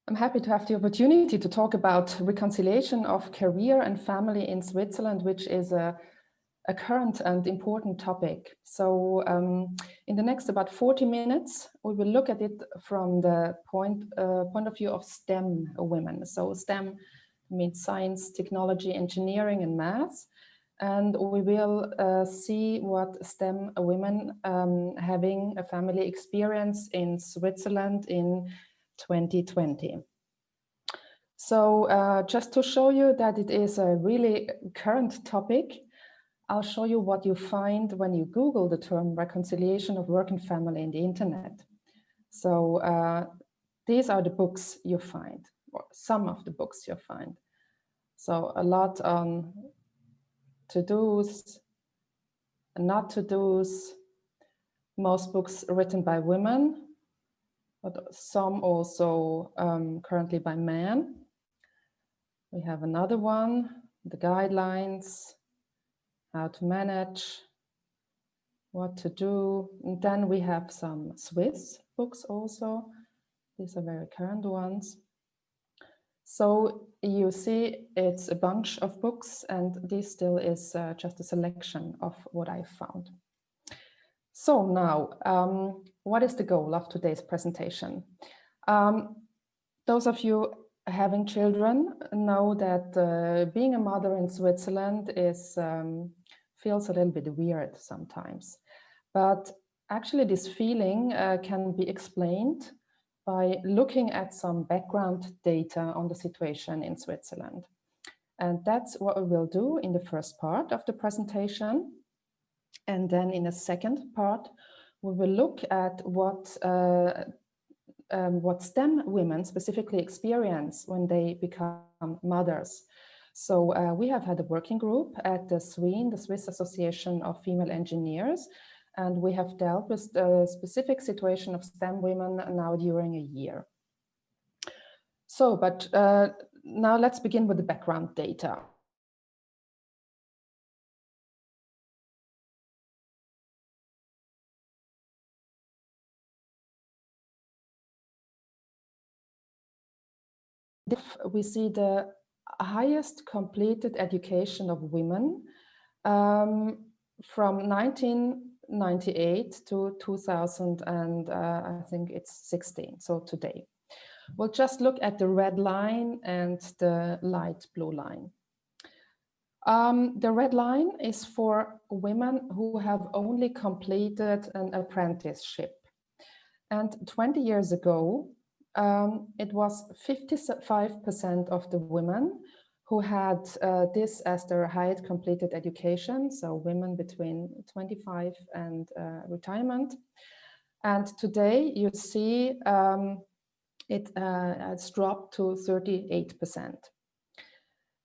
I'm happy to have the opportunity to talk about reconciliation of career and family in Switzerland, which is a current and important topic. So in the next about 40 minutes, we will look at it from the point of view of STEM women. So STEM means science, technology, engineering, and maths. And we will see what STEM women having a family experience in Switzerland in 2020. So just to show you that it is a really current topic, I'll show you what you find when you Google the term reconciliation of work and family in the internet. So these are the books you find, or some of the books you find. So a lot on to-dos, not to-dos, most books written by women, but some also currently by men. We have another one, the guidelines, how to manage, what to do. And then we have some Swiss books also. These are very current ones. So you see it's a bunch of books, and this still is just a selection of what I found. So now, what is the goal of today's presentation? Those of you having children know that being a mother in Switzerland is feels a little bit weird sometimes. But actually this feeling can be explained by looking at some background data on the situation in Switzerland. And that's what we will do in the first part of the presentation. And then in the second part, we will look at what STEM women specifically experience when they become mothers. So we have had a working group at the SVIN, the Swiss Association of Female Engineers, and we have dealt with the specific situation of STEM women now during a year. So, but now let's begin with the background data. We see the highest completed education of women from 1998 to 2000 and I think it's 16, so today. We'll just look at the red line and the light blue line. The red line is for women who have only completed an apprenticeship. And 20 years ago, it was 55% of the women who had this as their highest completed education, so women between 25 and retirement. And today you see it's dropped to 38%.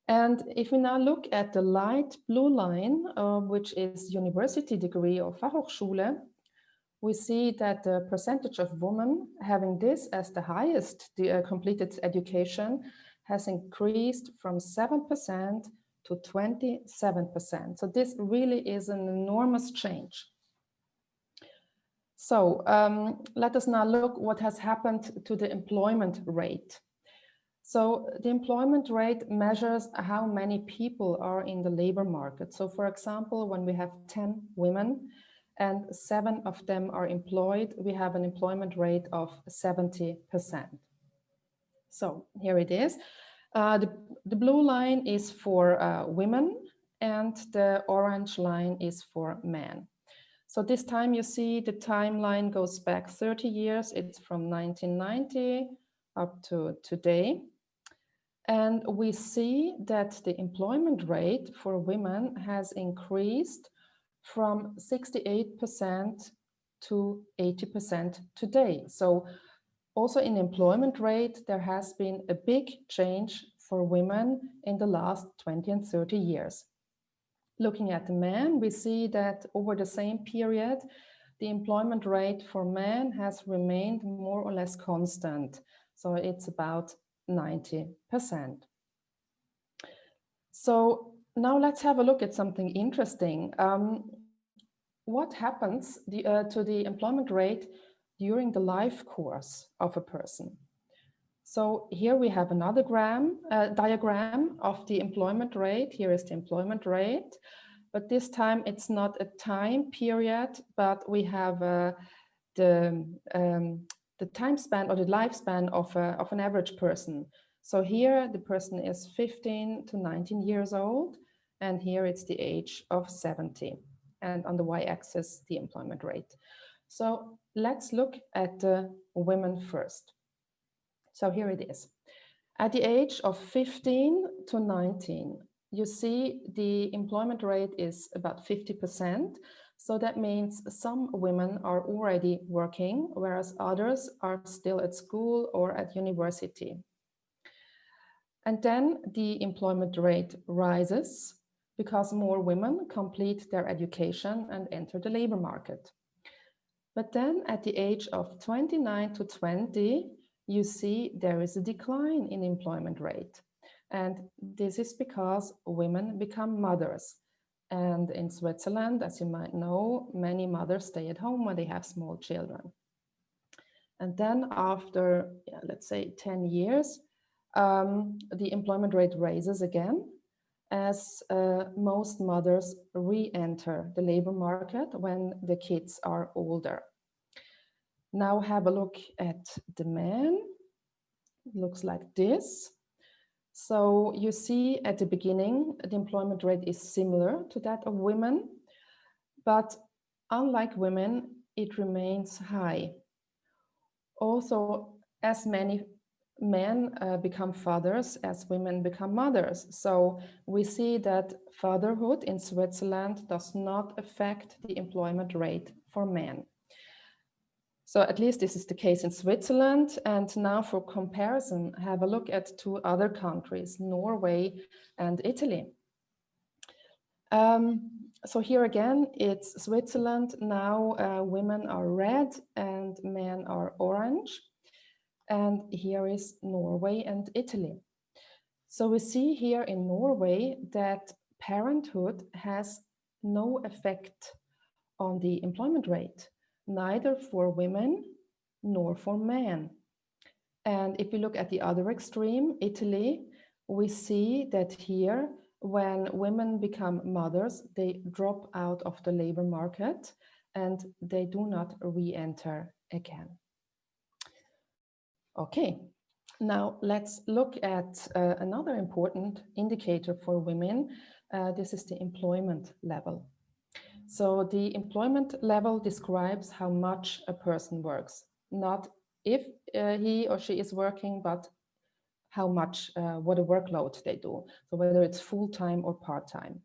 And if we now look at the light blue line, which is university degree or Fachhochschule, we see that the percentage of women having this as the highest completed education has increased from 7% to 27%. So this really is an enormous change. So let us now look what has happened to the employment rate. So the employment rate measures how many people are in the labor market. So for example, when we have 10 women, and 7 of them are employed, we have an employment rate of 70%. So here it is. The blue line is for women and the orange line is for men. So this time you see the timeline goes back 30 years. It's from 1990 up to today. And we see that the employment rate for women has increased from 68% to 80% today. So also in employment rate, there has been a big change for women in the last 20 and 30 years. Looking at the men, we see that over the same period, the employment rate for men has remained more or less constant. So it's about 90%. So now let's have a look at something interesting. What happens to the employment rate during the life course of a person? So here we have another diagram of the employment rate. Here is the employment rate, but this time it's not a time period, but we have the time span or the lifespan of an average person. So here the person is 15 to 19 years old, and here it's the age of 70. And on the y-axis, the employment rate. So let's look at the women first. So here it is. At the age of 15 to 19, you see the employment rate is about 50%. So that means some women are already working, whereas others are still at school or at university. And then the employment rate rises because more women complete their education and enter the labor market. But then at the age of 29 to 20, you see there is a decline in employment rate. And this is because women become mothers. And in Switzerland, as you might know, many mothers stay at home when they have small children. And then after, let's say 10 years, the employment rate raises again as most mothers re-enter the labor market when the kids are older. Now have a look at the men. It looks like this. So you see at the beginning, the employment rate is similar to that of women, but unlike women, it remains high. Also, as many men become fathers as women become mothers. So we see that fatherhood in Switzerland does not affect the employment rate for men. So at least this is the case in Switzerland. And now for comparison, have a look at two other countries, Norway and Italy. So here again, it's Switzerland. Now women are red and men are orange. And here is Norway and Italy. So we see here in Norway that parenthood has no effect on the employment rate, neither for women nor for men. And if we look at the other extreme, Italy, we see that here, when women become mothers, they drop out of the labor market and they do not re-enter again. Okay, now let's look at another important indicator for women. This is the employment level. So the employment level describes how much a person works, not if he or she is working, but how much, what a workload they do. So whether it's full-time or part-time.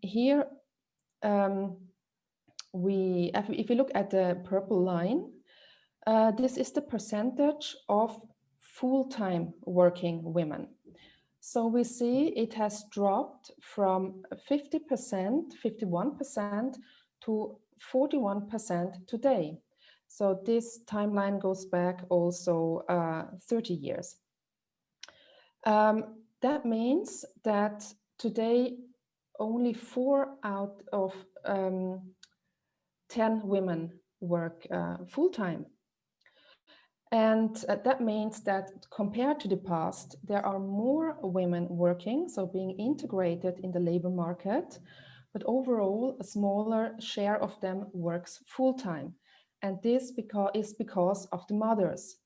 Here, if we look at the purple line, this is the percentage of full-time working women. So we see it has dropped from 50%, 51% to 41% today. So this timeline goes back also 30 years. That means that today only 4 out of 10 women work full-time. And that means that compared to the past, there are more women working, so being integrated in the labor market, but overall a smaller share of them works full-time. And this is because of the mothers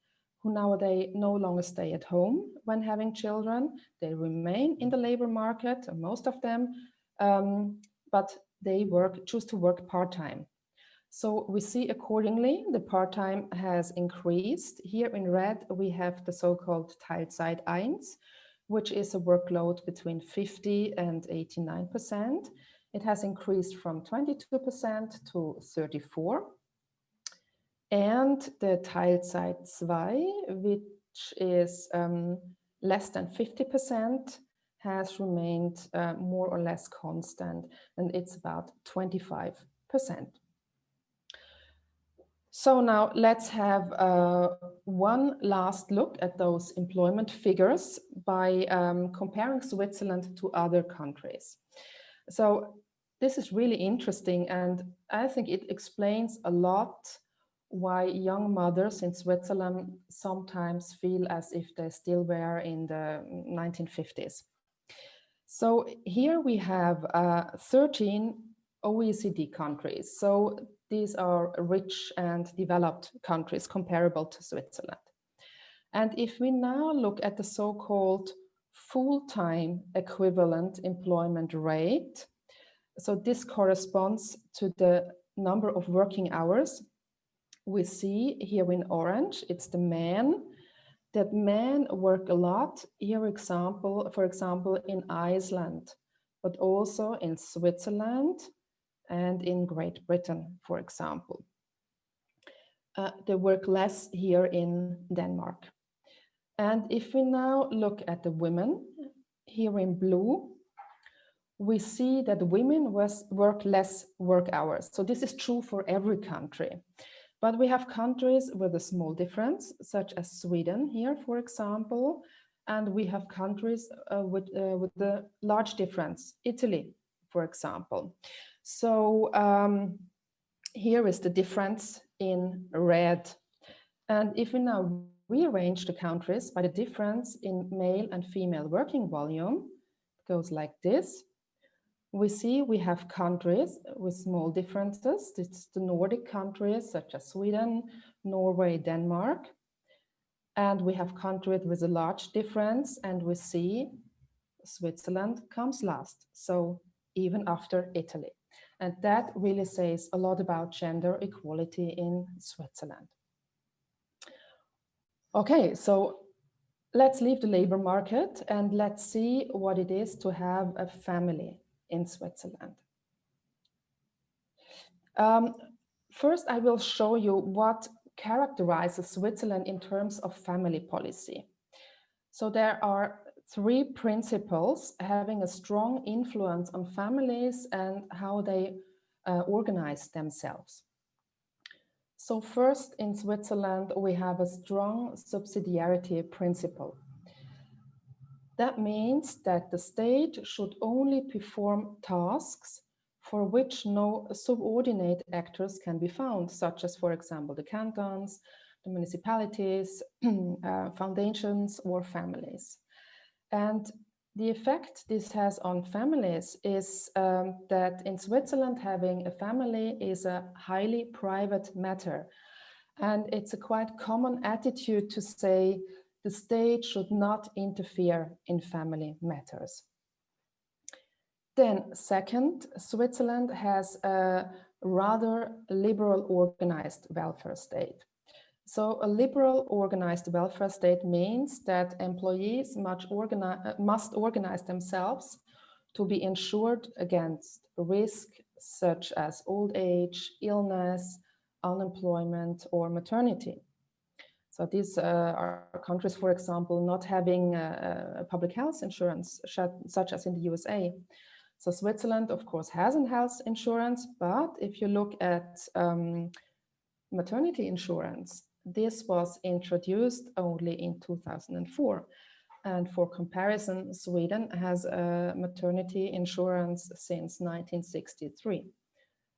who nowadays no longer stay at home when having children. They remain in the labor market, most of them, but they choose to work part-time. So we see accordingly, the part-time has increased. Here in red, we have the so-called Teilzeit 1, which is a workload between 50 and 89%. It has increased from 22% to 34%. And the Teilzeit 2, which is less than 50%, has remained more or less constant, and it's about 25%. So now let's have one last look at those employment figures by comparing Switzerland to other countries. So this is really interesting, and I think it explains a lot why young mothers in Switzerland sometimes feel as if they still were in the 1950s. So here we have 13 OECD countries. So these are rich and developed countries comparable to Switzerland. And if we now look at the so-called full-time equivalent employment rate, so this corresponds to the number of working hours. We see here in orange, it's the men, that men work a lot, here for example, in Iceland, but also in Switzerland and in Great Britain, for example. They work less here in Denmark. And if we now look at the women, here in blue, we see that women work less work hours. So this is true for every country. But we have countries with a small difference, such as Sweden here, for example, and we have countries with a large difference, Italy, for example. So here is the difference in red. And if we now rearrange the countries by the difference in male and female working volume, it goes like this. We see we have countries with small differences. It's the Nordic countries such as Sweden, Norway, Denmark. And we have countries with a large difference, and we see Switzerland comes last, so even after Italy. And that really says a lot about gender equality in Switzerland. Okay, so let's leave the labor market and let's see what it is to have a family in Switzerland. First, I will show you what characterizes Switzerland in terms of family policy. So there are 3 principles having a strong influence on families and how they organize themselves. So first, in Switzerland, we have a strong subsidiarity principle. That means that the state should only perform tasks for which no subordinate actors can be found, such as, for example, the cantons, the municipalities, foundations, or families. And the effect this has on families is that in Switzerland, having a family is a highly private matter. And it's a quite common attitude to say the state should not interfere in family matters. Then second, Switzerland has a rather liberal organized welfare state. So a liberal organized welfare state means that employees must organize themselves to be insured against risk such as old age, illness, unemployment, or maternity. So these are countries, for example, not having public health insurance, such as in the USA. So Switzerland, of course, has a health insurance, but if you look at maternity insurance, this was introduced only in 2004. And for comparison, Sweden has a maternity insurance since 1963.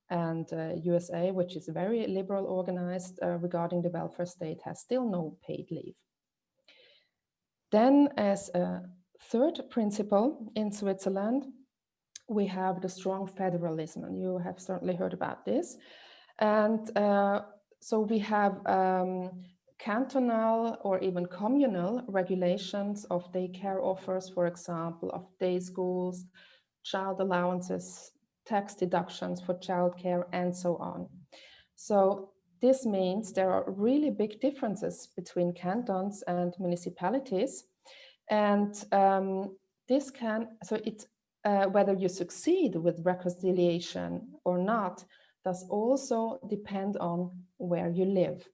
And USA, which is very liberal organized regarding the welfare state, has still no paid leave. Then as a third principle in Switzerland, we have the strong federalism, and you have certainly heard about this. And so we have cantonal or even communal regulations of daycare offers, for example, of day schools, child allowances, tax deductions for childcare, and so on. So this means there are really big differences between cantons and municipalities. And this can, so it's whether you succeed with reconciliation or not does also depend on where you live.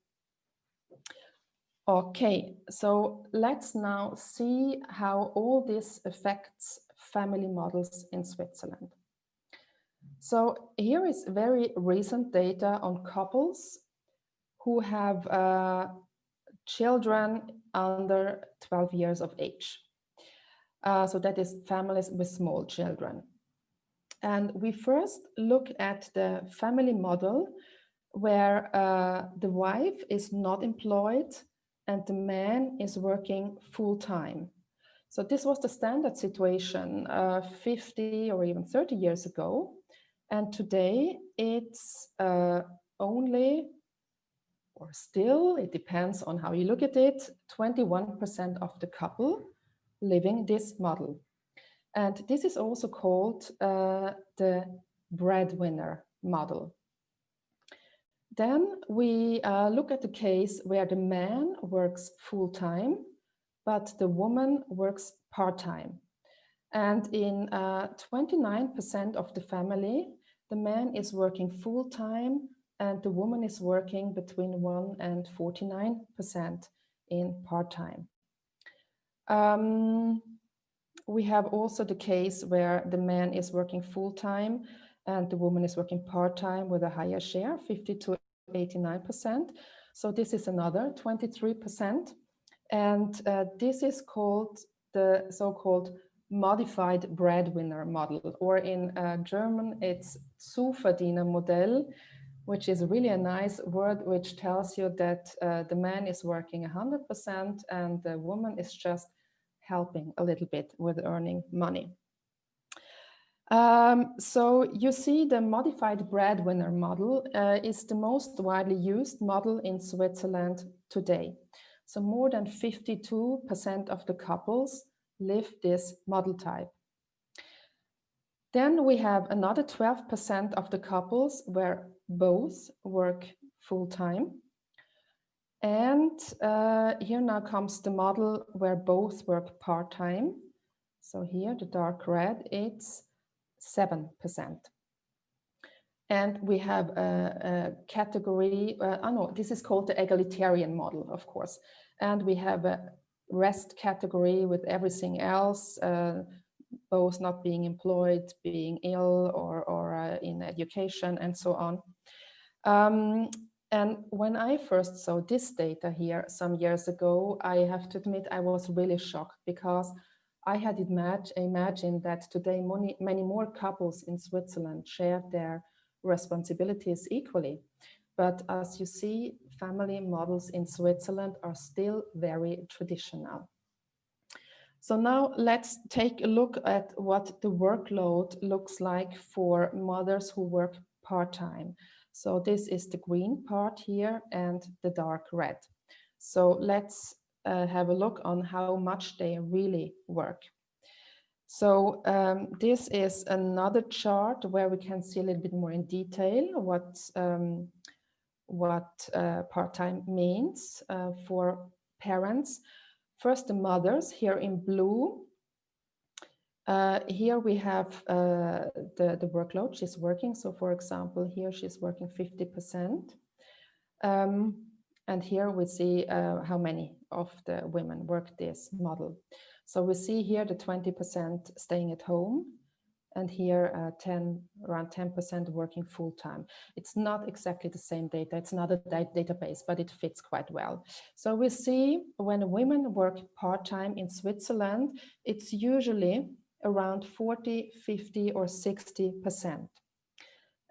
Okay, so let's now see how all this affects family models in Switzerland. So here is very recent data on couples who have children under 12 years of age. So that is families with small children. And we first look at the family model where the wife is not employed and the man is working full-time. So this was the standard situation 50 or even 30 years ago. And today it's only, or still, it depends on how you look at it, 21% of the couple living this model. And this is also called the breadwinner model. Then we look at the case where the man works full-time, but the woman works part-time. And in 29% of the family, the man is working full-time and the woman is working between 1 and 49% in part-time. We have also the case where the man is working full-time and the woman is working part-time with a higher share, 50 to 89%. So this is another 23%. And this is called the so-called modified breadwinner model, or in German, it's Zuverdienermodell, which is really a nice word which tells you that the man is working 100% and the woman is just helping a little bit with earning money. So you see the modified breadwinner model is the most widely used model in Switzerland today. So more than 52% of the couples live this model type. Then we have another 12% of the couples where both work full-time. And here now comes the model where both work part-time. So here, the dark red, it's 7%. And we have a category, no, this is called the egalitarian model, of course. And we have a rest category with everything else, both not being employed, being ill, or in education, and so on. And when I first saw this data here some years ago, I have to admit I was really shocked, because I had imagined that today many more couples in Switzerland share their responsibilities equally. But as you see, family models in Switzerland are still very traditional. So now let's take a look at what the workload looks like for mothers who work part-time. So this is the green part here and the dark red. So let's have a look on how much they really work. So this is another chart where we can see a little bit more in detail what part-time means for parents. First, the mothers here in blue. Here we have the workload she's working. So for example, here she's working 50%. And here we see how many of the women work this model. So we see here the 20% staying at home, and here around 10% working full-time. It's not exactly the same data, it's another database, but it fits quite well. So we see when women work part-time in Switzerland, it's usually around 40, 50 or 60%.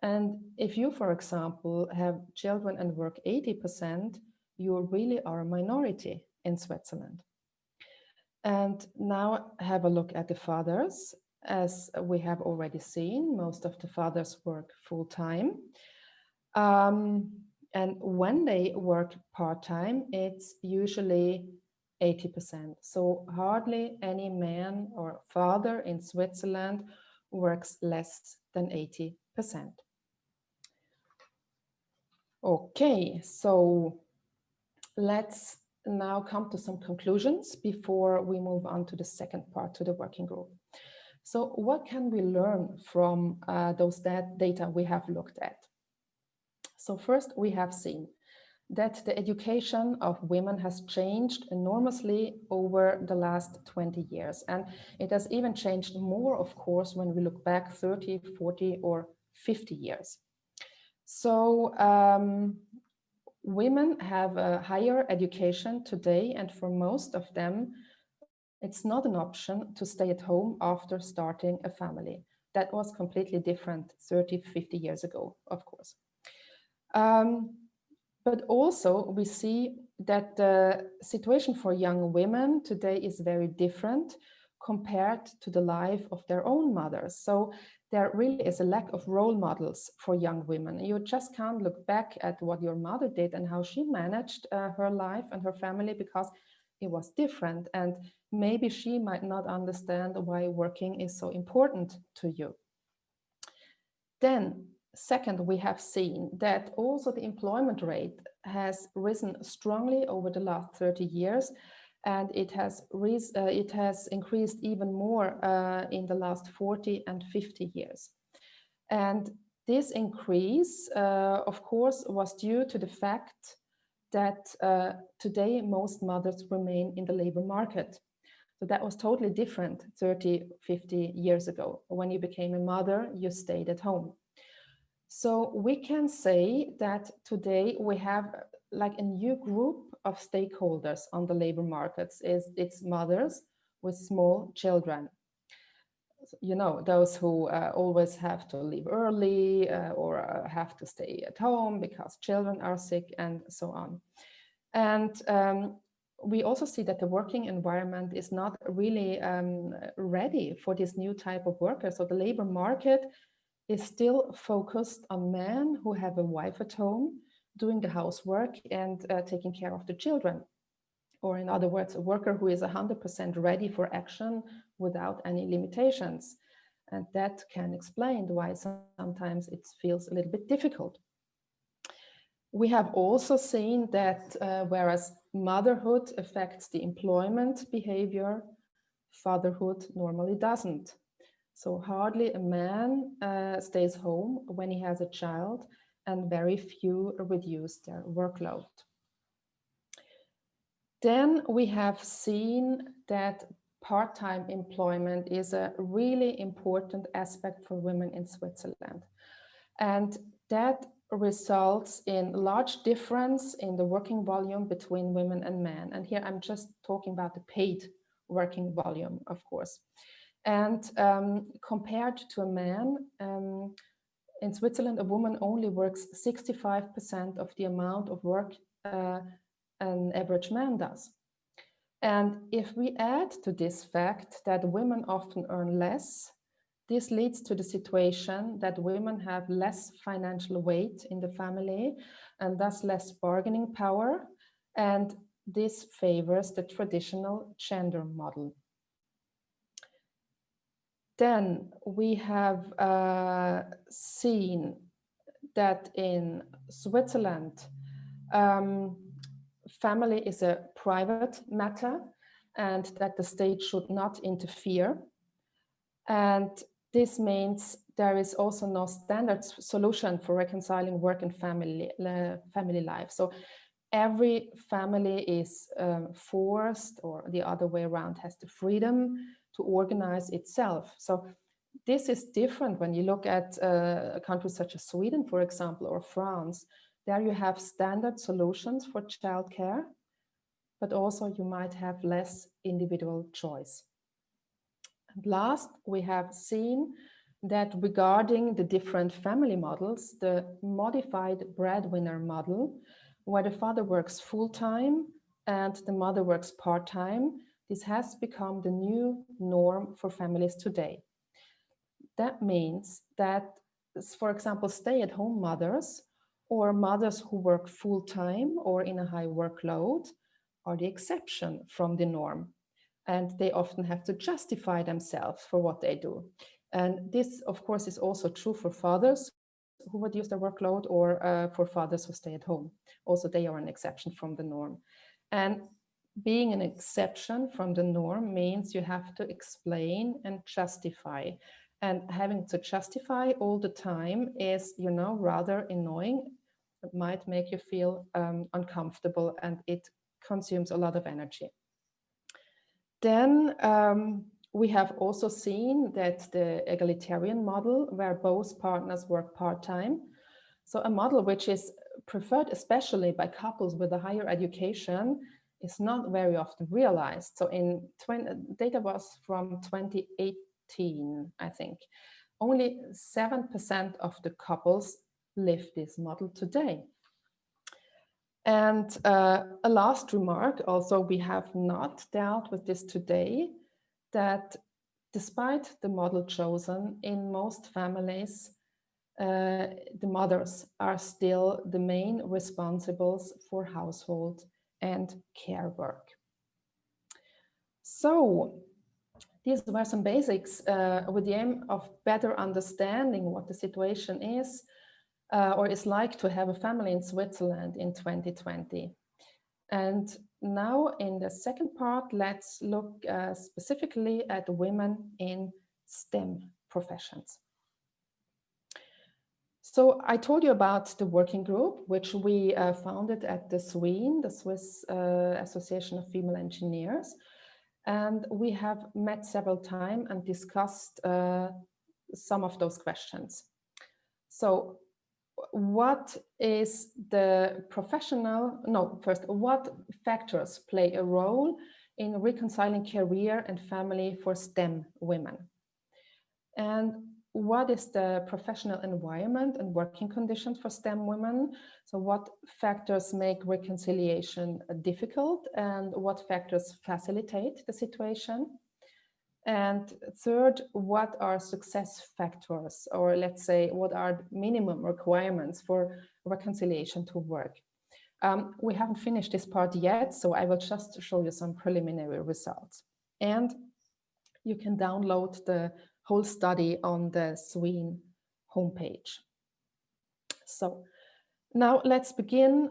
And if you, for example, have children and work 80%, you really are a minority in Switzerland. And now have a look at the fathers. As we have already seen, most of the fathers work full-time. And when they work part-time, it's usually 80%. So hardly any man or father in Switzerland works less than 80%. Okay, so let's now come to some conclusions before we move on to the second part, to the working group. So what can we learn from those data we have looked at? So first, we have seen that the education of women has changed enormously over the last 20 years. And it has even changed more, of course, when we look back 30, 40 or 50 years. So women have a higher education today, and for most of them, it's not an option to stay at home after starting a family. That was completely different 30, 50 years ago, of course. But also we see that the situation for young women today is very different compared to the life of their own mothers. So there really is a lack of role models for young women. You just can't look back at what your mother did and how she managed her life and her family, because it was different. And maybe she might not understand why working is so important to you. Then, second, we have seen that also the employment rate has risen strongly over the last 30 years, and it has increased even more in the last 40 and 50 years. And this increase, of course, was due to the fact that today most mothers remain in the labor market. So that was totally different 30, 50 years ago. When you became a mother, you stayed at home. So we can say that today we have like a new group of stakeholders on the labor markets. It's mothers with small children. You know, those who always have to leave early or have to stay at home because children are sick and so on. And we also see that the working environment is not really ready for this new type of worker. So the labor market is still focused on men who have a wife at home, doing the housework and taking care of the children. Or in other words, a worker who is 100% ready for action without any limitations. And that can explain why sometimes it feels a little bit difficult. We have also seen that whereas motherhood affects the employment behavior, fatherhood normally doesn't. So hardly a man stays home when he has a child, and very few reduce their workload. Then we have seen that part-time employment is a really important aspect for women in Switzerland. And that results in large difference in the working volume between women and men. And here I'm just talking about the paid working volume, of course. And compared to a man, in Switzerland, a woman only works 65% of the amount of work an average man does. And if we add to this fact that women often earn less, this leads to the situation that women have less financial weight in the family and thus less bargaining power. And this favors the traditional gender model. Then we have seen that in Switzerland, family is a private matter and that the state should not interfere. And this means there is also no standard solution for reconciling work and family life. So every family is forced, or the other way around, has the freedom to organize itself. So this is different when you look at countries such as Sweden, for example, or France. There you have standard solutions for childcare, but also you might have less individual choice. And last, we have seen that regarding the different family models, the modified breadwinner model, where the father works full-time and the mother works part-time, this has become the new norm for families today. That means that, for example, stay-at-home mothers or mothers who work full-time or in a high workload are the exception from the norm. And they often have to justify themselves for what they do. And this, of course, is also true for fathers who reduce their workload, or for fathers who stay at home. Also, they are an exception from the norm. And being an exception from the norm means you have to explain and justify. And having to justify all the time is, you know, rather annoying. It might make you feel uncomfortable, and it consumes a lot of energy. Then we have also seen that the egalitarian model, where both partners work part-time, so a model which is preferred especially by couples with a higher education, is not very often realized. So data was from 2018, I think. Only 7% of the couples live this model today. And a last remark, also we have not dealt with this today, that despite the model chosen, in most families, the mothers are still the main responsibles for household and care work. So these were some basics with the aim of better understanding what the situation is or is like to have a family in Switzerland in 2020. And now in the second part, let's look specifically at women in STEM professions. So I told you about the working group, which we founded at the SVIN, the Swiss Association of Female Engineers. And we have met several times and discussed some of those questions. So what is the what factors play a role in reconciling career and family for STEM women? And what is the professional environment and working conditions for STEM women? So what factors make reconciliation difficult and what factors facilitate the situation? And third, what are success factors, or let's say, what are minimum requirements for reconciliation to work? We haven't finished this part yet, so I will just show you some preliminary results. And you can download the whole study on the SVIN homepage. So now let's begin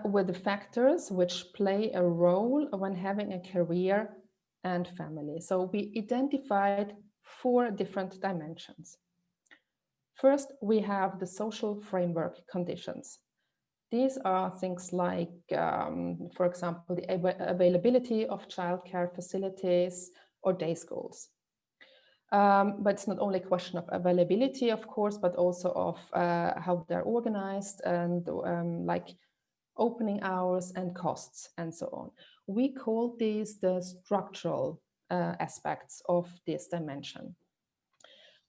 with the factors which play a role when having a career and family. So we identified 4 different dimensions. First, we have the social framework conditions. These are things like, for example, the availability of childcare facilities or day schools. But it's not only a question of availability, of course, but also of how they're organized and like opening hours and costs and so on. We call these the structural aspects of this dimension.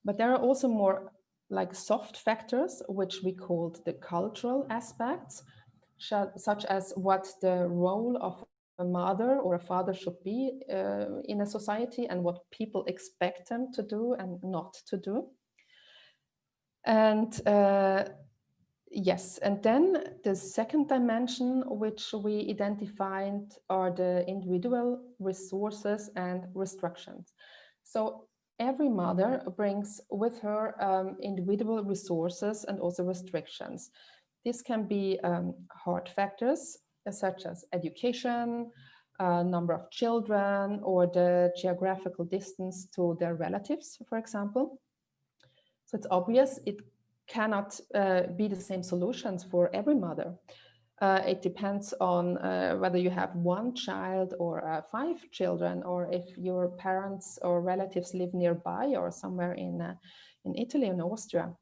But there are also more like soft factors, which we called the cultural aspects, such as what the role of a mother or a father should be in a society and what people expect them to do and not to do. And yes, and then the second dimension which we identified are the individual resources and restrictions. So every mother brings with her individual resources and also restrictions. This can be hard factors such as education, number of children, or the geographical distance to their relatives, for example. So it's obvious it cannot be the same solutions for every mother. It depends on whether you have 1 child or 5 children, or if your parents or relatives live nearby or somewhere in Italy and Austria.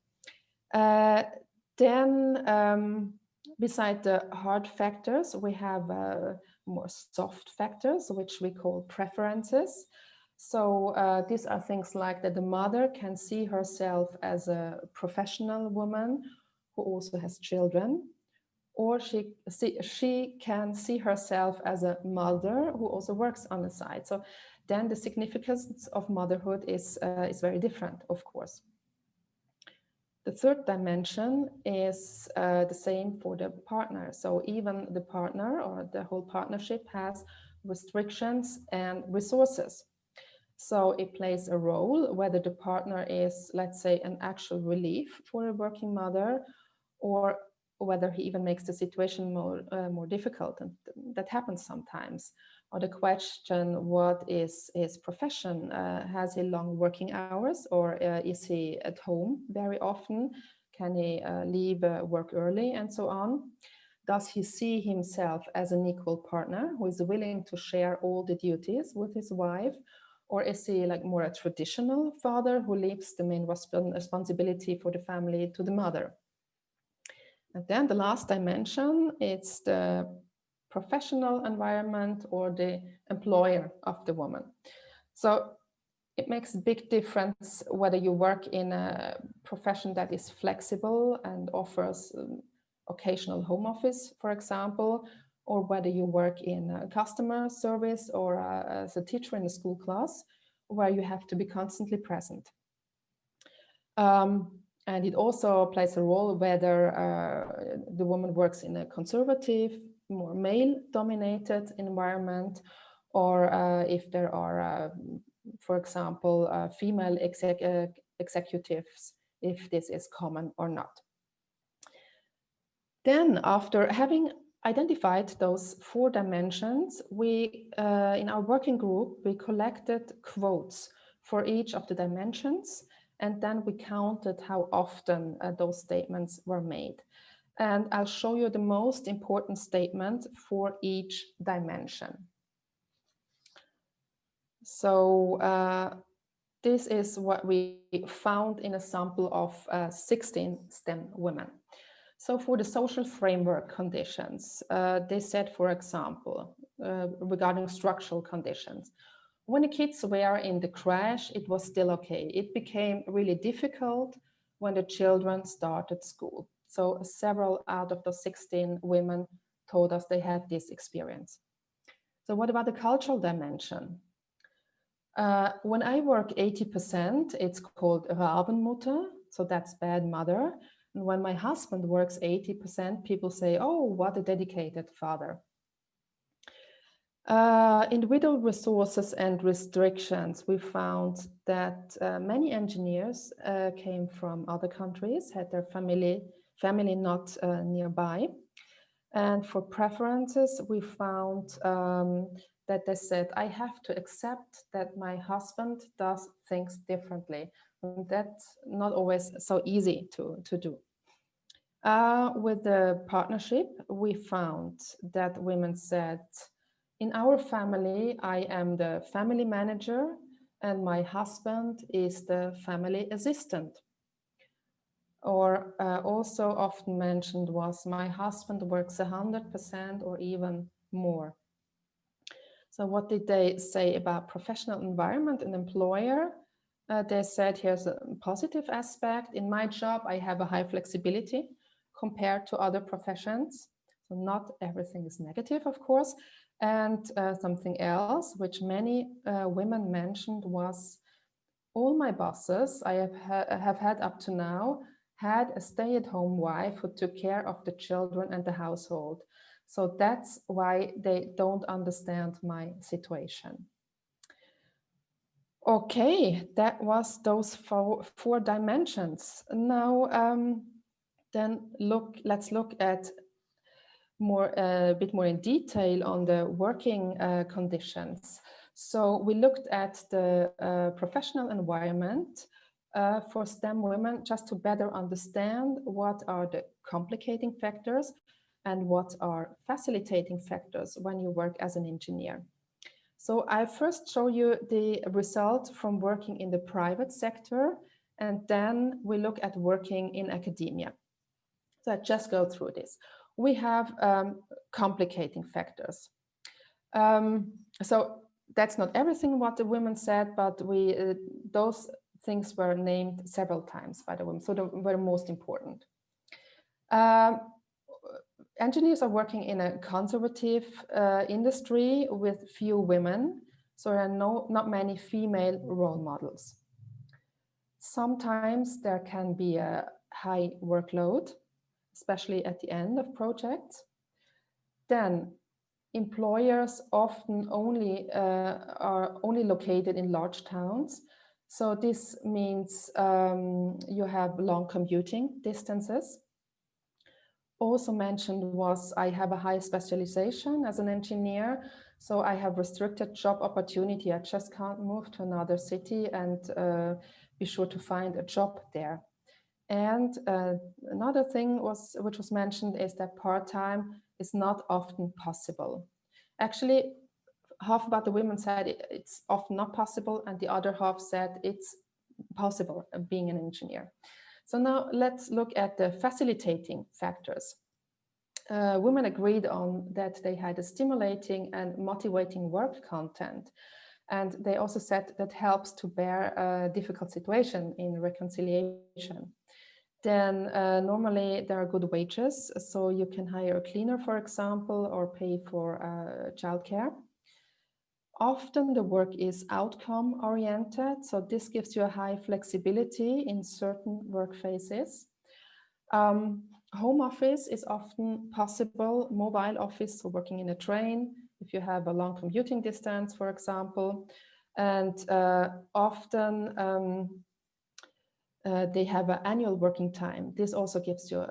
Then, beside the hard factors, we have more soft factors, which we call preferences. So these are things like that the mother can see herself as a professional woman who also has children, or she can see herself as a mother who also works on the side. So then the significance of motherhood is very different, of course. The third dimension is the same for the partner. So even the partner or the whole partnership has restrictions and resources. So it plays a role whether the partner is, let's say, an actual relief for a working mother, or whether he even makes the situation more difficult, and that happens sometimes. Or the question, what is his profession? Has he long working hours, or is he at home very often? Can he leave work early and so on? Does he see himself as an equal partner who is willing to share all the duties with his wife? Or is he like more a traditional father who leaves the main responsibility for the family to the mother? And then the last dimension is the professional environment or the employer of the woman. So It makes a big difference whether you work in a profession that is flexible and offers occasional home office, for example, or whether you work in customer service or as a teacher in a school class, where you have to be constantly present. And it also plays a role whether the woman works in a conservative, more male-dominated environment, or if there are, for example, female executives, if this is common or not. Then, after having identified those 4 dimensions, we, in our working group, we collected quotes for each of the dimensions, and then we counted how often those statements were made. And I'll show you the most important statement for each dimension. So this is what we found in a sample of 16 STEM women. So for the social framework conditions, they said, for example, regarding structural conditions, when the kids were in the crash, it was still okay. It became really difficult when the children started school. So several out of the 16 women told us they had this experience. So what about the cultural dimension? When I work 80%, it's called Rabenmutter, so that's bad mother. And when my husband works 80%, people say, oh, what a dedicated father. Individual resources and restrictions, we found that many engineers came from other countries, had their family not nearby. And for preferences, we found that they said, I have to accept that my husband does things differently. And that's not always so easy to do. With the partnership, we found that women said, in our family, I am the family manager and my husband is the family assistant. Or also often mentioned was, my husband works 100% or even more. So what did they say about professional environment and employer? They said, here's a positive aspect. In my job, I have a high flexibility compared to other professions. So not everything is negative, of course. And something else, which many women mentioned, was all my bosses I have had up to now had a stay-at-home wife who took care of the children and the household. So that's why they don't understand my situation. Okay, that was those four dimensions. Now, then let's look at a bit more in detail on the working conditions. So we looked at the professional environment for STEM women, just to better understand what are the complicating factors and what are facilitating factors when you work as an engineer. So I first show you the result from working in the private sector, and then we look at working in academia. So I just go through this. We have complicating factors. So that's not everything what the women said, but those things were named several times by the women, so they were most important. Engineers are working in a conservative industry with few women, so there are not many female role models. Sometimes there can be a high workload, especially at the end of projects. Then employers often are only located in large towns. So this means you have long commuting distances. Also mentioned was, I have a high specialization as an engineer, so I have restricted job opportunity. I just can't move to another city and be sure to find a job there. And another thing which was mentioned is that part-time is not often possible. Actually, half about the women said it's often not possible, and the other half said it's possible being an engineer. So now let's look at the facilitating factors. Women agreed on that they had a stimulating and motivating work content. And they also said that helps to bear a difficult situation in reconciliation. Then normally there are good wages, so you can hire a cleaner, for example, or pay for childcare. Often the work is outcome oriented, so this gives you a high flexibility in certain work phases. Home office is often possible, mobile office, so working in a train, if you have a long commuting distance, for example. And often they have an annual working time. This also gives you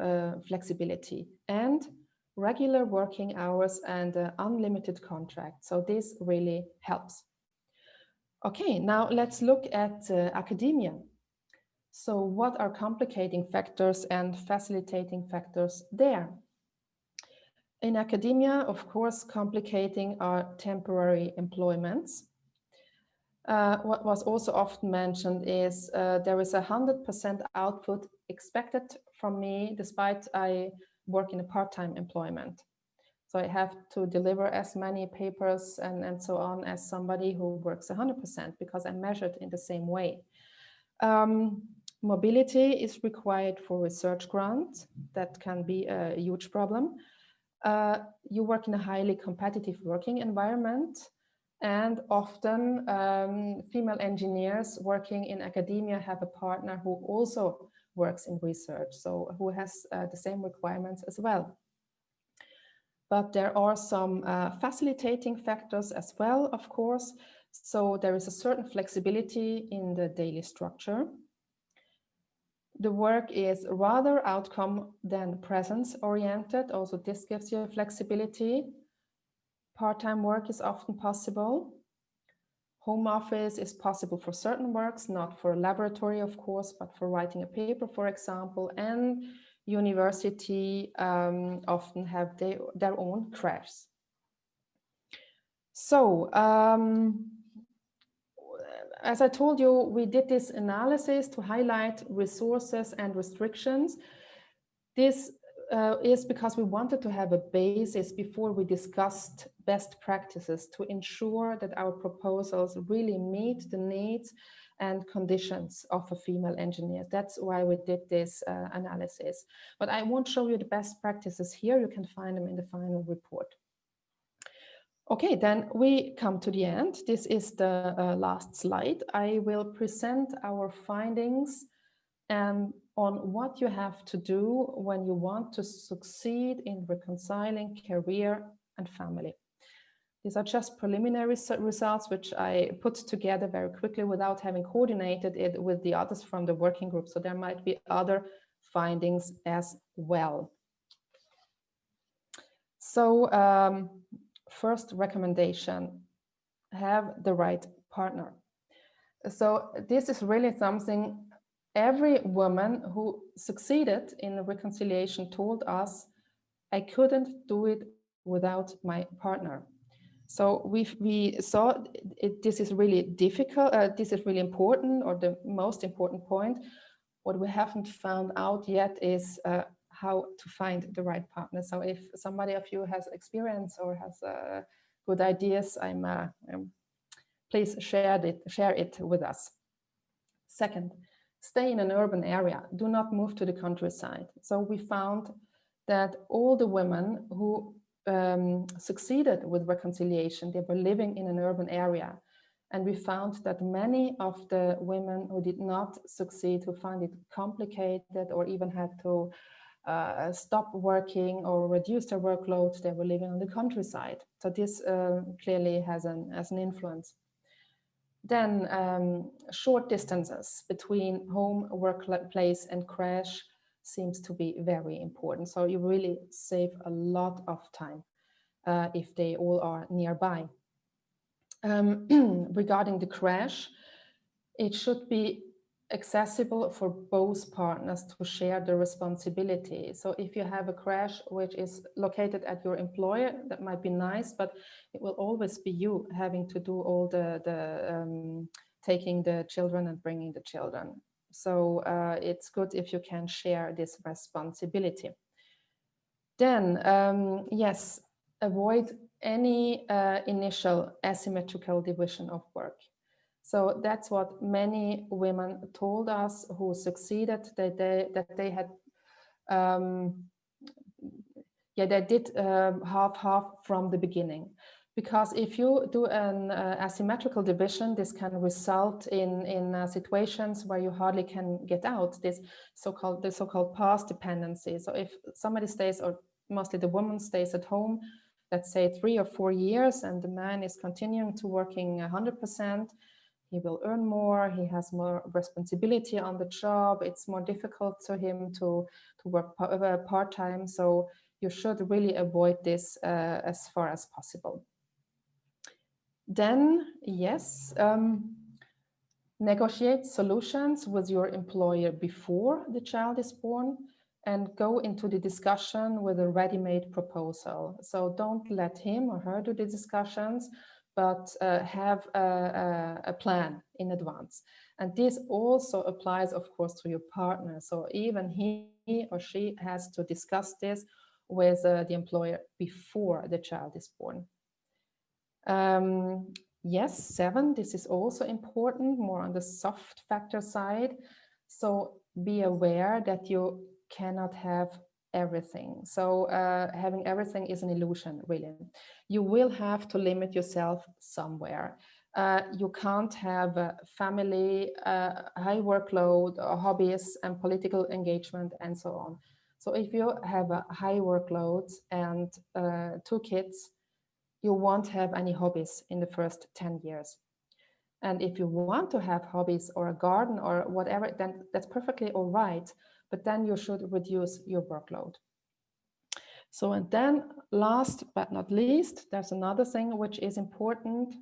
flexibility. And regular working hours and unlimited contract. So this really helps. Okay, now let's look at academia. So what are complicating factors and facilitating factors there? In academia, of course, complicating are temporary employments. What was also often mentioned is there is 100% output expected from me despite I work in a part-time employment. So I have to deliver as many papers and so on as somebody who works 100% because I'm measured in the same way. Mobility is required for research grants. That can be a huge problem. You work in a highly competitive working environment, and often female engineers working in academia have a partner who also works in research, so who has the same requirements as well. But there are some facilitating factors as well, of course. So there is a certain flexibility in the daily structure. The work is rather outcome than presence oriented. Also, this gives you flexibility. Part-time work is often possible. Home office is possible for certain works, not for laboratory, of course, but for writing a paper, for example. And university often have their own crashs. So, as I told you, we did this analysis to highlight resources and restrictions. This is because we wanted to have a basis before we discussed best practices to ensure that our proposals really meet the needs and conditions of a female engineer. That's why we did this analysis. But I won't show you the best practices here. You can find them in the final report. Okay, then we come to the end. This is the last slide. I will present our findings on what you have to do when you want to succeed in reconciling career and family. These are just preliminary results, which I put together very quickly without having coordinated it with the others from the working group. So there might be other findings as well. So first recommendation, have the right partner. So this is really something every woman who succeeded in reconciliation told us, I couldn't do it without my partner. So we saw this is really difficult, this is really important, or the most important point. What we haven't found out yet is how to find the right partner. So if somebody of you has experience or has good ideas, please share it with us. Second, stay in an urban area. Do not move to the countryside. So we found that all the women who succeeded with reconciliation, they were living in an urban area. And we found that many of the women who did not succeed, who found it complicated or even had to stop working or reduce their workload, they were living on the countryside. So this clearly has an influence. Then short distances between home, workplace and crash seems to be very important. So you really save a lot of time if they all are nearby. Regarding the crash, it should be accessible for both partners to share the responsibility. So if you have a crash which is located at your employer, that might be nice, but it will always be you having to do all the taking the children and bringing the children. So it's good if you can share this responsibility. Then, yes, avoid any initial asymmetrical division of work. So that's what many women told us who succeeded, that they had, yeah, they did half from the beginning. Because if you do an asymmetrical division, this can result in situations where you hardly can get out, the so-called path dependency. So if somebody stays, or mostly the woman stays at home, let's say 3 or 4 years, and the man is continuing to working 100%, he will earn more, he has more responsibility on the job, it's more difficult to him to work part-time. So you should really avoid this as far as possible. Then, yes, negotiate solutions with your employer before the child is born, and go into the discussion with a ready-made proposal. So don't let him or her do the discussions, but have a plan in advance. And this also applies, of course, to your partner. So even he or she has to discuss this with the employer before the child is born. Yes, 7, this is also important, more on the soft factor side. So be aware that you cannot have everything. So having everything is an illusion, really. You will have to limit yourself somewhere. You can't have a family, high workload, hobbies, and political engagement, and so on. So if you have a high workload and 2 kids, you won't have any hobbies in the first 10 years. And if you want to have hobbies or a garden or whatever, then that's perfectly all right. But then you should reduce your workload. So, and then last but not least, there's another thing which is important: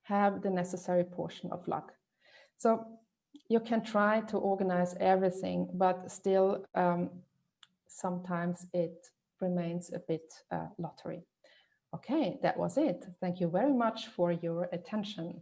have the necessary portion of luck. So you can try to organize everything, but still sometimes it remains a bit lottery. Okay, that was it. Thank you very much for your attention.